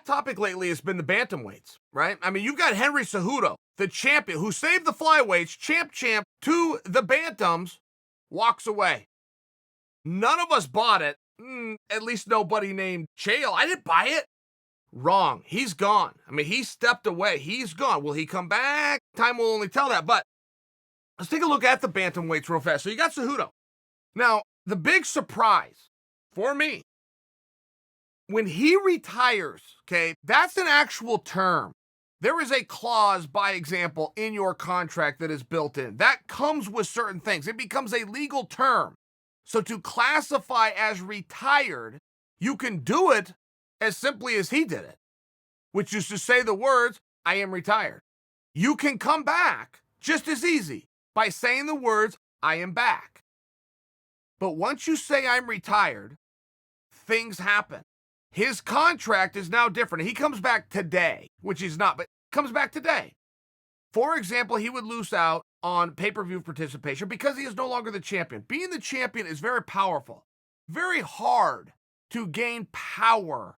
topic lately has been the bantamweights, right? I mean, you've got Henry Cejudo, the champion, who saved the flyweights, champ, to the bantams, walks away. None of us bought it. At least nobody named Chael. I didn't buy it. Wrong. He's gone. I mean, he stepped away. He's gone. Will he come back? Time will only tell that. But let's take a look at the bantamweights real fast. So you got Cejudo. Now, the big surprise for me, when he retires, okay, that's an actual term. There is a clause, by example, in your contract that is built in. That comes with certain things. It becomes a legal term. So to classify as retired, you can do it as simply as he did it, which is to say the words, I am retired. You can come back just as easy by saying the words, I am back. But once you say I'm retired, things happen. His contract is now different. He comes back today, which he's not, but comes back today. For example, he would lose out on pay-per-view participation because he is no longer the champion. Being the champion is very powerful, very hard to gain power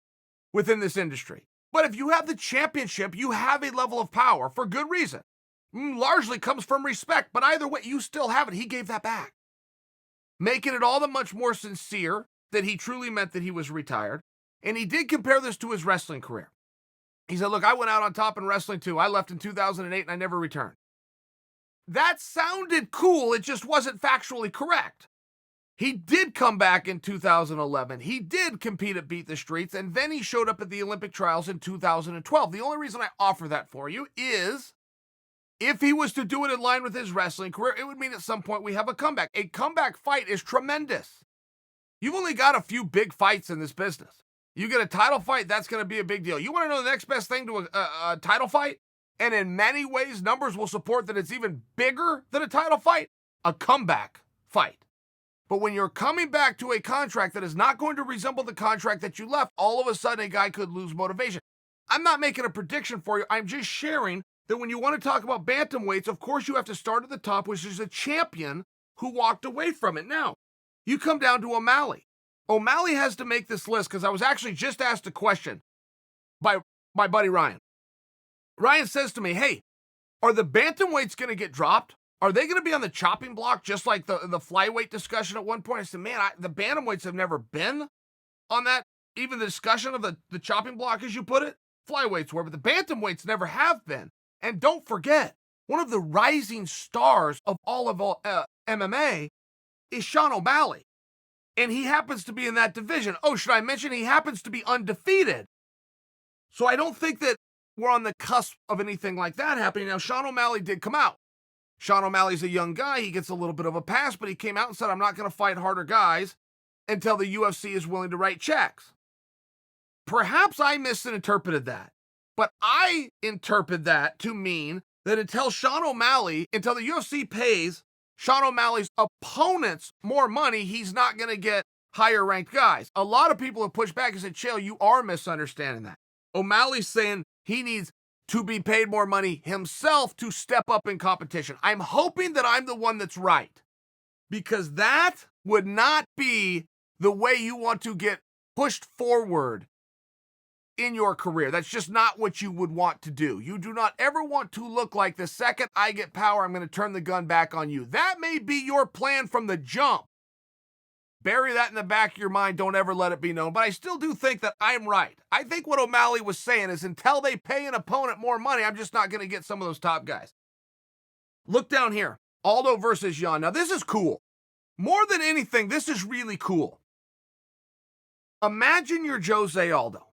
within this industry. But if you have the championship, you have a level of power for good reason. Largely comes from respect, but either way, you still have it. He gave that back, making it all the much more sincere that he truly meant that he was retired. And he did compare this to his wrestling career. He said, look, I went out on top in wrestling too. I left in 2008 and I never returned. That sounded cool. It just wasn't factually correct. He did come back in 2011. He did compete at Beat the Streets, and then he showed up at the Olympic trials in 2012. The only reason I offer that for you is if he was to do it in line with his wrestling career, it would mean at some point we have a comeback. A comeback fight is tremendous. You've only got a few big fights in this business. You get a title fight, that's going to be a big deal. You want to know the next best thing to a title fight? And in many ways, numbers will support that it's even bigger than a title fight, a comeback fight. But when you're coming back to a contract that is not going to resemble the contract that you left, all of a sudden a guy could lose motivation. I'm not making a prediction for you. I'm just sharing that when you want to talk about bantamweights, of course you have to start at the top, which is a champion who walked away from it. Now, you come down to O'Malley. O'Malley has to make this list because I was actually just asked a question by my buddy Ryan. Ryan says to me, hey, are the bantamweights going to get dropped? Are they going to be on the chopping block just like the flyweight discussion at one point? I said, man, the bantamweights have never been on that, even the discussion of the chopping block, as you put it. Flyweights were, but the bantamweights never have been. And don't forget, one of the rising stars of all of MMA is Sean O'Malley. And he happens to be in that division. Oh, should I mention he happens to be undefeated? So I don't think that we're on the cusp of anything like that happening. Now, Sean O'Malley did come out. Sean O'Malley's a young guy. He gets a little bit of a pass, but he came out and said, I'm not going to fight harder guys until the UFC is willing to write checks. Perhaps I misinterpreted that, but I interpret that to mean that until the UFC pays Sean O'Malley's opponents more money, he's not going to get higher ranked guys. A lot of people have pushed back and said, Chael, you are misunderstanding that. O'Malley's saying he needs to be paid more money himself to step up in competition. I'm hoping that I'm the one that's right, because that would not be the way you want to get pushed forward in your career. That's just not what you would want to do. You do not ever want to look like the second I get power, I'm going to turn the gun back on you. That may be your plan from the jump. Bury that in the back of your mind. Don't ever let it be known. But I still do think that I'm right. I think what O'Malley was saying is until they pay an opponent more money, I'm just not going to get some of those top guys. Look down here. Aldo versus Jan. Now, this is cool. More than anything, this is really cool. Imagine you're Jose Aldo.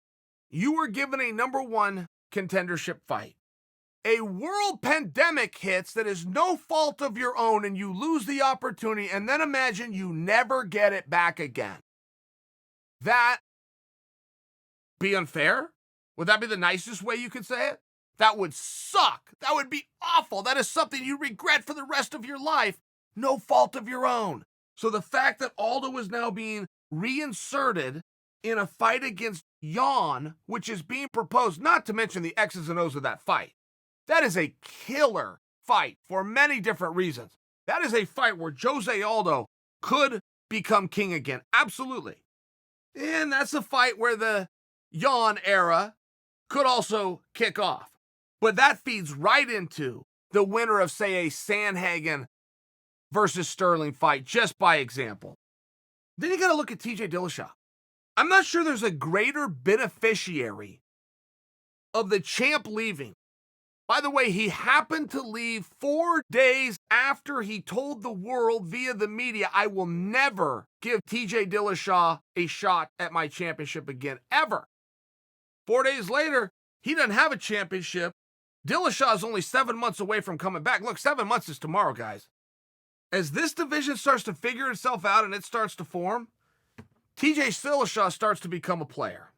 You were given a number one contendership fight. A world pandemic hits that is no fault of your own, and you lose the opportunity, and then imagine you never get it back again. That be unfair? Would that be the nicest way you could say it? That would suck. That would be awful. That is something you regret for the rest of your life. No fault of your own. So the fact that Aldo is now being reinserted in a fight against Jan, which is being proposed, not to mention the X's and O's of that fight. That is a killer fight for many different reasons. That is a fight where Jose Aldo could become king again. Absolutely. And that's a fight where the Jan era could also kick off. But that feeds right into the winner of, say, a Sandhagen versus Sterling fight, just by example. Then you got to look at TJ Dillashaw. I'm not sure there's a greater beneficiary of the champ leaving. By the way, he happened to leave 4 days after he told the world via the media, I will never give TJ Dillashaw a shot at my championship again, ever. 4 days later, he doesn't have a championship. Dillashaw is only 7 months away from coming back. Look, 7 months is tomorrow, guys. As this division starts to figure itself out and it starts to form, TJ Dillashaw starts to become a player.